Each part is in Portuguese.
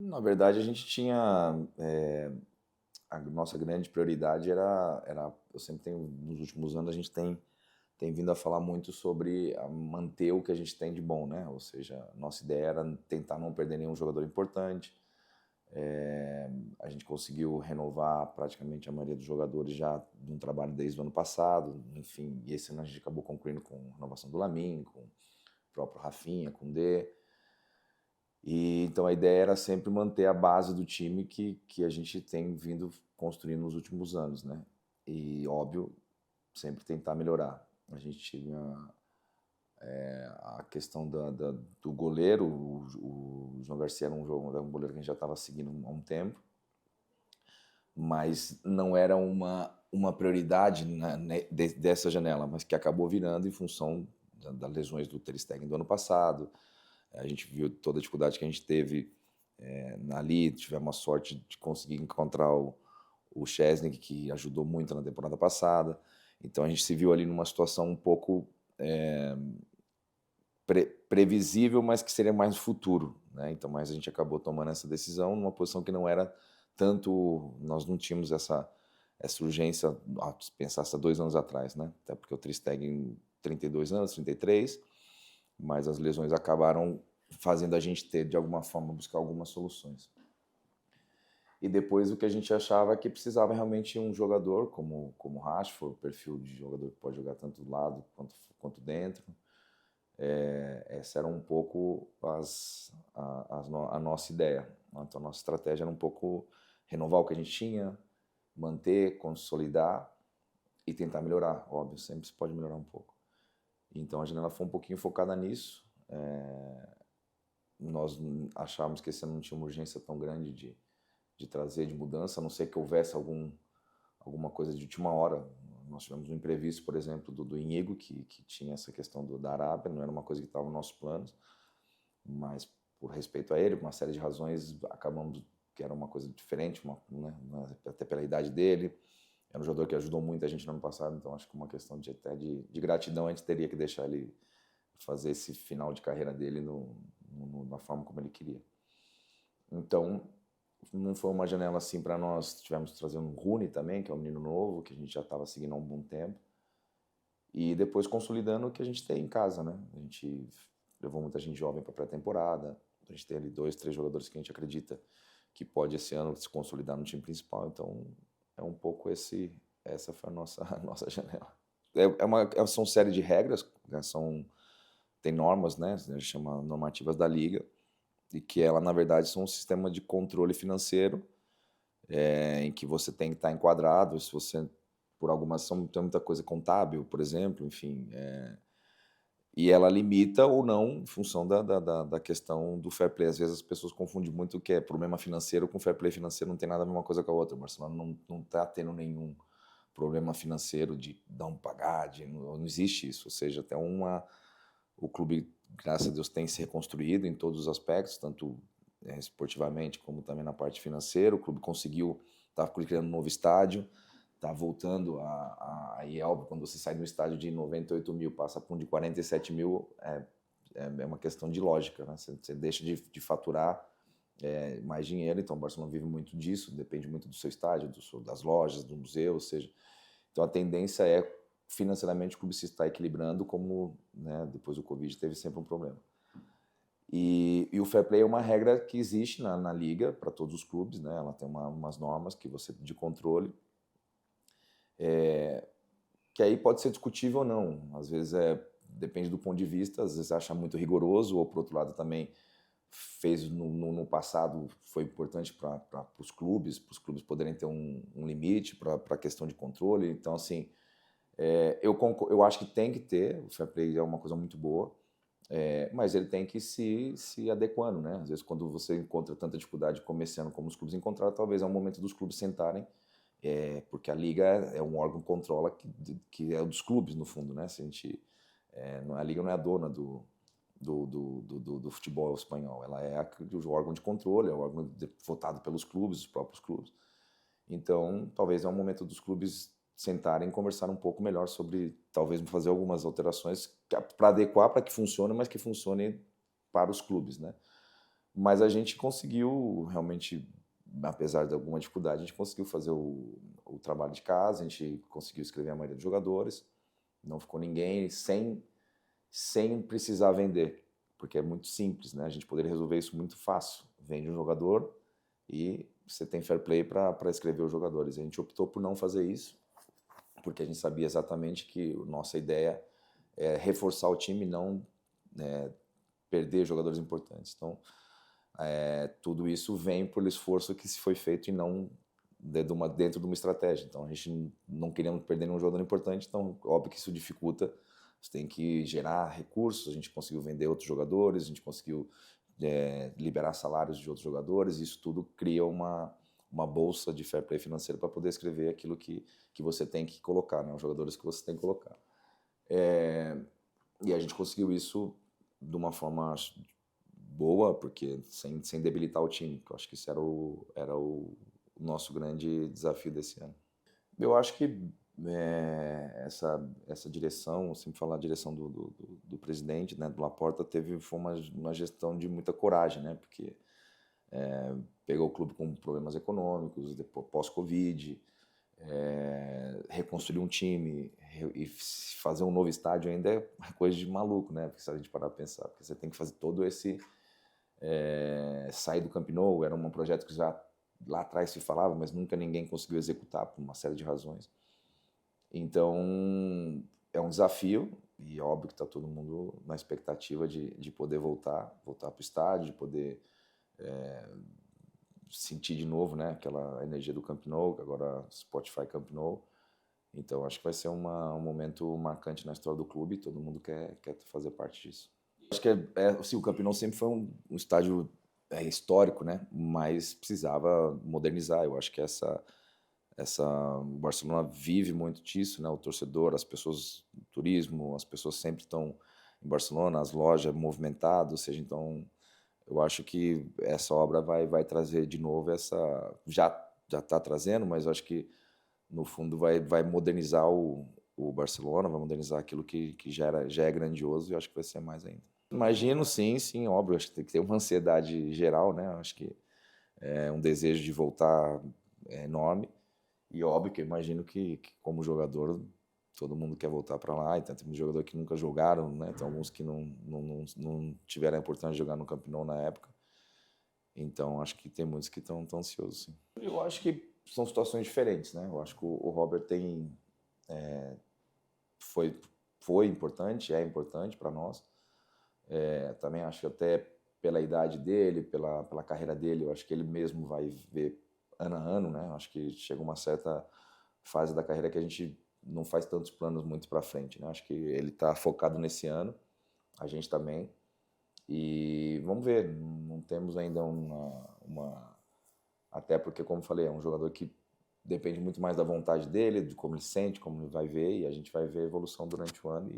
Na verdade, a gente tinha a nossa grande prioridade era eu sempre tenho nos últimos anos a gente tem vindo a falar muito sobre manter o que a gente tem de bom, né? Ou seja, nossa ideia era tentar não perder nenhum jogador importante. É, a gente conseguiu renovar praticamente a maioria dos jogadores já de um trabalho desde o ano passado, enfim, e esse ano a gente acabou concluindo com a renovação do Lamine, com o próprio Rafinha, com o D. E então a ideia era sempre manter a base do time que a gente tem vindo construindo nos últimos anos, né? E óbvio, sempre tentar melhorar. A gente tinha a questão do goleiro, o João Garcia era um goleiro que a gente já estava seguindo há um tempo, mas não era uma prioridade dessa janela, mas que acabou virando em função das lesões do Ter Stegen do ano passado. A gente viu toda a dificuldade que a gente teve ali, tivemos a sorte de conseguir encontrar o Szczesny, que ajudou muito na temporada passada. Então a gente se viu ali numa situação um pouco previsível, mas que seria mais futuro, né? Então, mas a gente acabou tomando essa decisão numa posição que não era tanto, nós não tínhamos essa urgência, se pensasse há 2 anos atrás, né? Até porque o Ter Stegen 32 anos, 33, mas as lesões acabaram fazendo a gente ter, de alguma forma, buscar algumas soluções. E depois o que a gente achava que precisava realmente um jogador como o Rashford, o perfil de jogador que pode jogar tanto do lado quanto dentro. Essa era um pouco a nossa ideia. Então a nossa estratégia era um pouco renovar o que a gente tinha, manter, consolidar e tentar melhorar. Óbvio, sempre se pode melhorar um pouco. Então a janela foi um pouquinho focada nisso. Nós achávamos que esse ano não tinha uma urgência tão grande de trazer, de mudança, a não ser que houvesse alguma coisa de última hora. Nós tivemos um imprevisto, por exemplo, do Iñigo, que tinha essa questão da Arábia, não era uma coisa que estava nos nossos planos, mas por respeito a ele, por uma série de razões, acabamos que era uma coisa diferente, né, até pela idade dele. Era um jogador que ajudou muito a gente no ano passado, então acho que uma questão até de gratidão a gente teria que deixar ele fazer esse final de carreira dele na forma como ele queria. Então, não foi uma janela assim para nós. Tivemos trazendo um Rooney também, que é um menino novo, que a gente já estava seguindo há um bom tempo. E depois consolidando o que a gente tem em casa, né? A gente levou muita gente jovem para pré-temporada. A gente tem ali 2, 3 jogadores que a gente acredita que pode esse ano se consolidar no time principal. Então, é um pouco essa foi a nossa janela. São série de regras, né? Tem normas, né? A gente chama normativas da liga, e que ela, na verdade, são um sistema de controle financeiro em que você tem que estar enquadrado, se você, por alguma ação, tem muita coisa contábil, por exemplo, enfim, e ela limita ou não em função da questão do fair play. Às vezes as pessoas confundem muito o que é problema financeiro com fair play financeiro, não tem nada a ver uma coisa com a outra. O Barcelona não está tendo nenhum problema financeiro de não pagar, não existe isso, ou seja, até o clube, graças a Deus, tem se reconstruído em todos os aspectos, tanto esportivamente como também na parte financeira. O clube conseguiu, está criando um novo estádio, está voltando aí é óbvio, quando você sai de um estádio de 98 mil, passa para um de 47 mil, é uma questão de lógica, né? Você deixa de faturar mais dinheiro, então o Barcelona vive muito disso, depende muito do seu estádio, das lojas, do museu, ou seja, então a tendência é financeiramente o clube se está equilibrando, como, né, depois do Covid teve sempre um problema. E o fair play é uma regra que existe na liga para todos os clubes, né? Ela tem umas normas que você de controle, que aí pode ser discutível ou não. Às vezes depende do ponto de vista, às vezes acha muito rigoroso, ou por outro lado também fez no passado, foi importante para os clubes poderem ter um limite para a questão de controle. Então, assim, eu acho que tem que ter, o fair play é uma coisa muito boa, mas ele tem que se adequando, né? Às vezes, quando você encontra tanta dificuldade começando como os clubes encontraram, talvez é o momento dos clubes sentarem, porque a liga é um órgão que controla que é o dos clubes, no fundo, né? Se a gente, a liga não é a dona do futebol espanhol, ela é o órgão de controle, é o órgão votado pelos clubes, os próprios clubes. Então, talvez é um momento dos clubes sentarem e conversar um pouco melhor sobre, talvez fazer algumas alterações para adequar para que funcione, mas que funcione para os clubes, né? Mas a gente conseguiu realmente, apesar de alguma dificuldade, a gente conseguiu fazer o trabalho de casa, a gente conseguiu escrever a maioria dos jogadores, não ficou ninguém sem precisar vender, porque é muito simples, né? A gente poderia resolver isso muito fácil. Vende um jogador e você tem fair play para escrever os jogadores. A gente optou por não fazer isso, porque a gente sabia exatamente que nossa ideia é reforçar o time, não perder jogadores importantes. Então, tudo isso vem pelo esforço que se foi feito e não dentro de uma estratégia. Então, a gente não queríamos perder nenhum jogador importante, então, óbvio que isso dificulta. Você tem que gerar recursos, a gente conseguiu vender outros jogadores, a gente conseguiu liberar salários de outros jogadores, isso tudo cria uma bolsa de fair play financeiro para poder escrever aquilo que você tem que colocar, né? Os jogadores que você tem que colocar. E a gente conseguiu isso de uma forma boa, porque sem debilitar o time, que eu acho que isso era o nosso grande desafio desse ano. Eu acho que essa direção, sempre falar a direção do presidente, né, do Laporta, foi uma gestão de muita coragem, né, porque pegou o clube com problemas econômicos, depois pós-Covid, reconstruir um time e fazer um novo estádio ainda é coisa de maluco, né, porque se a gente parar para pensar, porque você tem que fazer todo esse sair do Camp Nou, era um projeto que já lá atrás se falava, mas nunca ninguém conseguiu executar por uma série de razões. Então, é um desafio e óbvio que está todo mundo na expectativa de poder voltar para o estádio, de poder sentir de novo, né, aquela energia do Camp Nou, que agora Spotify Camp Nou. Então, acho que vai ser um momento marcante na história do clube e todo mundo quer fazer parte disso. Acho que assim, o Camp Nou sempre foi um estádio histórico, né, mas precisava modernizar. Eu acho que o Barcelona vive muito disso, né? O torcedor, as pessoas, o turismo, as pessoas sempre estão em Barcelona, as lojas movimentadas, ou seja, então eu acho que essa obra vai trazer de novo já está trazendo, mas eu acho que no fundo vai modernizar o Barcelona, vai modernizar aquilo que já é grandioso e eu acho que vai ser mais ainda. Imagino, sim, óbvio, acho que tem que ter uma ansiedade geral, né? Acho que é um desejo de voltar enorme. E óbvio que eu imagino que como jogador, todo mundo quer voltar para lá. Então, tem muitos jogadores que nunca jogaram, né? Tem alguns que não tiveram a oportunidade de jogar no Camp Nou na época. Então, acho que tem muitos que estão ansiosos, sim. Eu acho que são situações diferentes, né? Eu acho que o Robert foi importante, é importante para nós. Também acho que até pela idade dele, pela carreira dele, eu acho que ele mesmo vai ver ano a ano, né? Acho que chega uma certa fase da carreira que a gente não faz tantos planos muito para frente, né? Acho que ele está focado nesse ano, a gente também. E vamos ver, não temos ainda até porque, como falei, é um jogador que depende muito mais da vontade dele, de como ele sente, como ele vai ver, e a gente vai ver a evolução durante o ano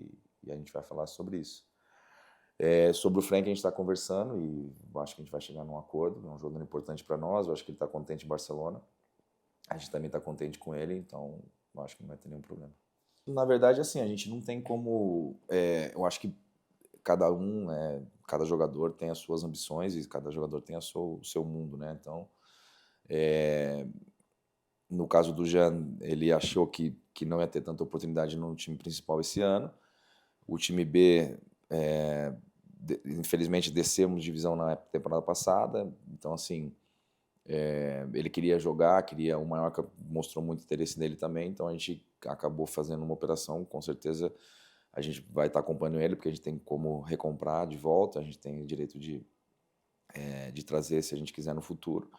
e a gente vai falar sobre isso. Sobre o Frank a gente está conversando e acho que a gente vai chegar num acordo. É um jogador importante para nós, eu acho que ele está contente em Barcelona. A gente também está contente com ele, então eu acho que não vai ter nenhum problema. Na verdade, assim, a gente não tem como... eu acho que cada jogador tem as suas ambições e cada jogador tem o seu mundo, né? Então, no caso do Jean, ele achou que não ia ter tanta oportunidade no time principal esse ano. O time B... infelizmente descemos de divisão na temporada passada, então assim ele queria jogar, o Mallorca mostrou muito interesse nele também, então a gente acabou fazendo uma operação, com certeza a gente vai estar acompanhando ele, porque a gente tem como recomprar de volta, a gente tem o direito de trazer se a gente quiser no futuro.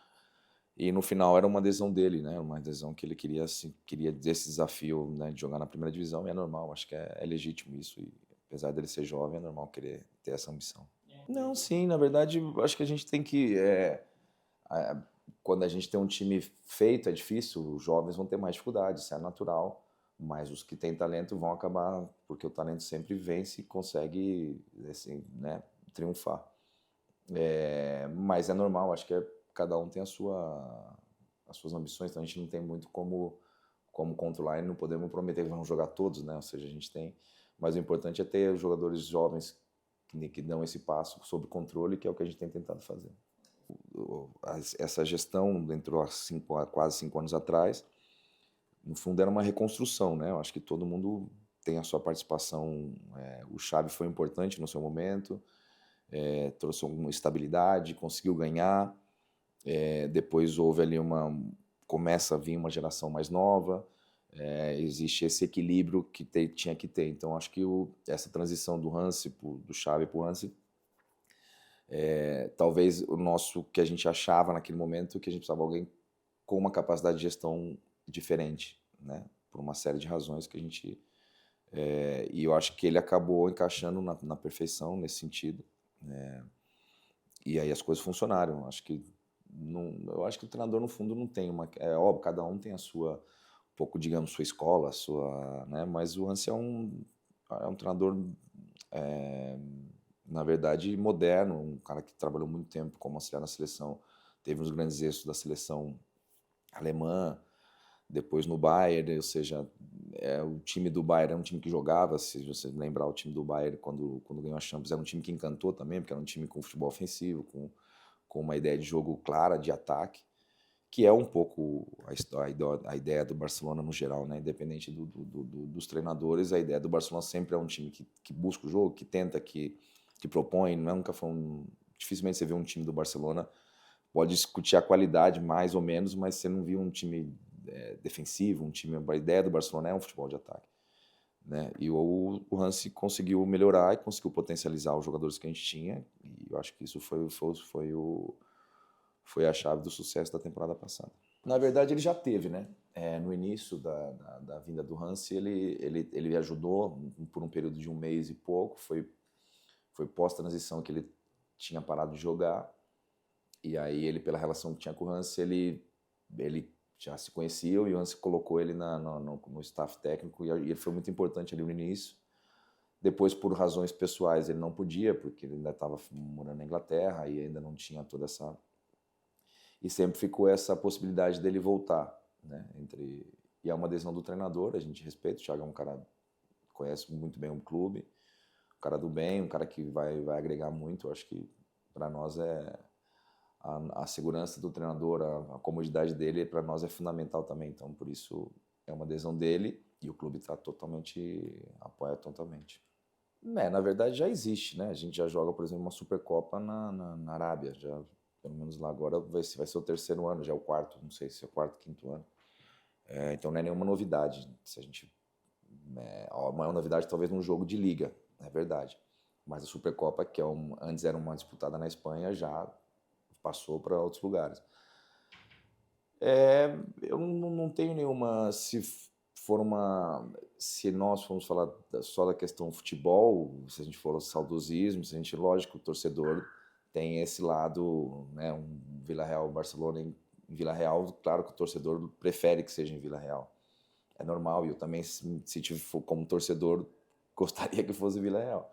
E no final era uma adesão dele, né? Uma adesão que ele queria desse desafio, né, de jogar na primeira divisão, e é normal, acho que é legítimo isso, e apesar dele ser jovem, é normal querer ter essa ambição. Não, sim, na verdade, acho que a gente tem que... quando a gente tem um time feito, é difícil, os jovens vão ter mais dificuldade, isso é natural, mas os que têm talento vão acabar, porque o talento sempre vence e consegue, assim, né, triunfar. Mas é normal, acho que cada um tem as suas ambições, então a gente não tem muito como controlar e não podemos prometer que vamos jogar todos, né? Ou seja, a gente tem... Mas o importante é ter jogadores jovens que dão esse passo sob controle, que é o que a gente tem tentado fazer. essa gestão entrou há quase 5 anos atrás. No fundo era uma reconstrução, né? Eu acho que todo mundo tem a sua participação. O Xavi foi importante no seu momento, trouxe alguma estabilidade, conseguiu ganhar. Depois houve ali começa a vir uma geração mais nova. Existe esse equilíbrio que tinha que ter. Então acho que essa transição do do Xavi para o Hansi, talvez que a gente achava naquele momento que a gente precisava de alguém com uma capacidade de gestão diferente, né? Por uma série de razões que a gente... e eu acho que ele acabou encaixando na perfeição nesse sentido. E aí as coisas funcionaram. Eu acho que o treinador, no fundo, não tem uma... É óbvio, cada um tem a sua, um pouco, digamos, sua escola, né? Mas o Hansi é um treinador, na verdade, moderno, um cara que trabalhou muito tempo como auxiliar na seleção, teve uns grandes êxitos da seleção alemã, depois no Bayern, ou seja, o time do Bayern era um time que jogava, se você lembrar, o time do Bayern, quando ganhou a Champions, era um time que encantou também, porque era um time com futebol ofensivo, com uma ideia de jogo clara, de ataque, que é um pouco a ideia do Barcelona no geral, né? Independente dos treinadores, a ideia do Barcelona sempre é um time que busca o jogo, que tenta, que propõe. Nunca foi dificilmente você vê um time do Barcelona, pode discutir a qualidade mais ou menos, mas você não viu um time defensivo, a ideia do Barcelona é um futebol de ataque, né? E o Hansi conseguiu melhorar e conseguiu potencializar os jogadores que a gente tinha, e eu acho que isso foi a chave do sucesso da temporada passada. Na verdade, ele já teve, né? No início da vinda do Hansi, ele ajudou por um período de 1 mês e pouco, foi pós-transição que ele tinha parado de jogar, e aí ele, pela relação que tinha com o Hansi, ele já se conheciam, e o Hansi colocou ele no staff técnico, e ele foi muito importante ali no início. Depois, por razões pessoais, ele não podia, porque ele ainda estava morando na Inglaterra e ainda não tinha toda essa... E sempre ficou essa possibilidade dele voltar, né? E é uma decisão do treinador, a gente respeita. O Thiago é um cara que conhece muito bem o clube, um cara do bem, um cara que vai agregar muito. Eu acho que para nós a segurança do treinador, a comodidade dele, para nós é fundamental também. Então, por isso, é uma decisão dele e o clube apoia totalmente. Na verdade, já existe, né? A gente já joga, por exemplo, uma Supercopa na Arábia, já, pelo menos lá agora vai ser o 3º ano, já é o 4º, não sei se é o 4º, 5º ano. Então não é nenhuma novidade. Se a gente... a maior novidade talvez num jogo de liga, é verdade. Mas a Supercopa, que antes era uma disputada na Espanha, já passou para outros lugares. Eu não tenho nenhuma... Se nós formos falar só da questão futebol, se a gente for ao saudosismo, lógico, o torcedor tem esse lado, né? Um Vila Real, Barcelona em Vila Real, claro que o torcedor prefere que seja em Vila Real. É normal, e eu também, se for como torcedor, gostaria que fosse Vila Real.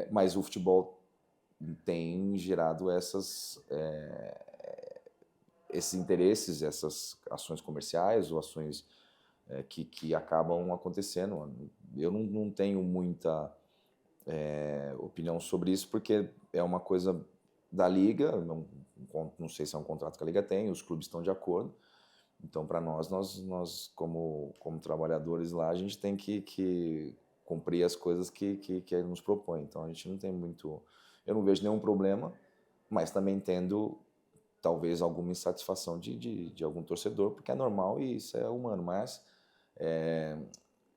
Mas o futebol tem gerado esses interesses, essas ações comerciais ou ações que acabam acontecendo. Eu não tenho muita opinião sobre isso, porque é uma coisa da Liga, não sei se é um contrato que a Liga tem, os clubes estão de acordo. Então, para nós como trabalhadores lá, a gente tem que cumprir as coisas que ele nos propõe. Então, a gente não tem muito... Eu não vejo nenhum problema, mas também entendo talvez alguma insatisfação de algum torcedor, porque é normal e isso é humano, mas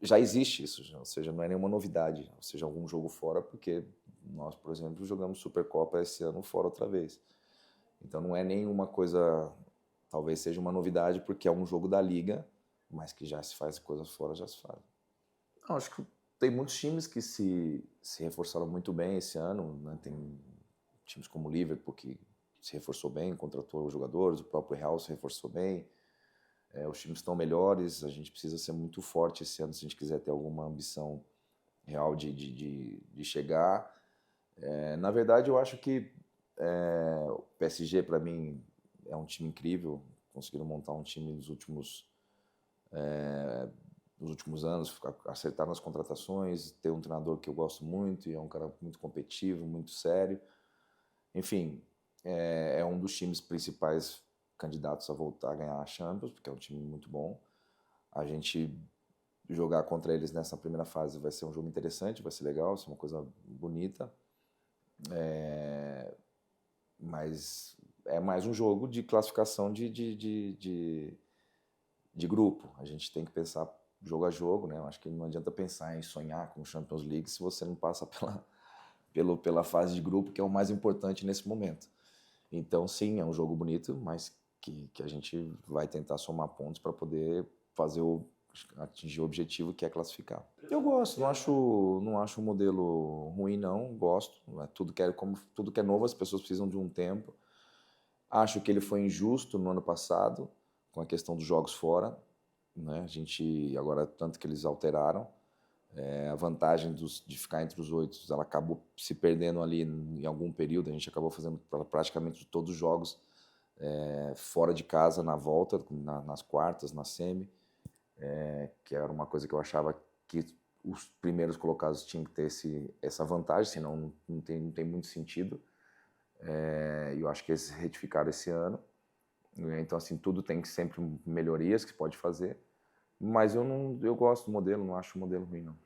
já existe isso, ou seja, não é nenhuma novidade, ou seja, algum jogo fora, porque nós, por exemplo, jogamos Supercopa esse ano fora outra vez. Então não é nenhuma coisa, talvez seja uma novidade, porque é um jogo da Liga, mas que já se faz coisas fora, já se faz. Não, acho que tem muitos times que se reforçaram muito bem esse ano, né? Tem times como o Liverpool, que se reforçou bem, contratou os jogadores, o próprio Real se reforçou bem. Os times estão melhores, a gente precisa ser muito forte esse ano se a gente quiser ter alguma ambição real de chegar. Na verdade, eu acho que o PSG, para mim, é um time incrível. Conseguiram montar um time nos últimos anos, acertar nas contratações, ter um treinador que eu gosto muito e é um cara muito competitivo, muito sério. Enfim, é um dos times principais candidatos a voltar a ganhar a Champions, porque é um time muito bom. A gente jogar contra eles nessa primeira fase vai ser um jogo interessante, vai ser legal, vai ser uma coisa bonita. Mas é mais um jogo de classificação de grupo. A gente tem que pensar jogo a jogo, né? Eu acho que não adianta pensar em sonhar com o Champions League se você não passa pela fase de grupo, que é o mais importante nesse momento. Então, sim, é um jogo bonito, mas que a gente vai tentar somar pontos para poder atingir o objetivo, que é classificar. Eu gosto, não acho o modelo ruim, não. Gosto. Como tudo que é novo, as pessoas precisam de um tempo. Acho que ele foi injusto no ano passado, com a questão dos jogos fora, né? A gente, agora, tanto que eles alteraram, a vantagem de ficar entre os 8, ela acabou se perdendo ali em algum período. A gente acabou fazendo praticamente todos os jogos fora de casa, na volta, nas quartas, na semi, que era uma coisa que eu achava que os primeiros colocados tinham que ter essa vantagem, senão não tem muito sentido. E eu acho que eles retificaram esse ano. Então, assim, tudo tem sempre melhorias que pode fazer. Mas eu gosto do modelo, não acho o modelo ruim, não.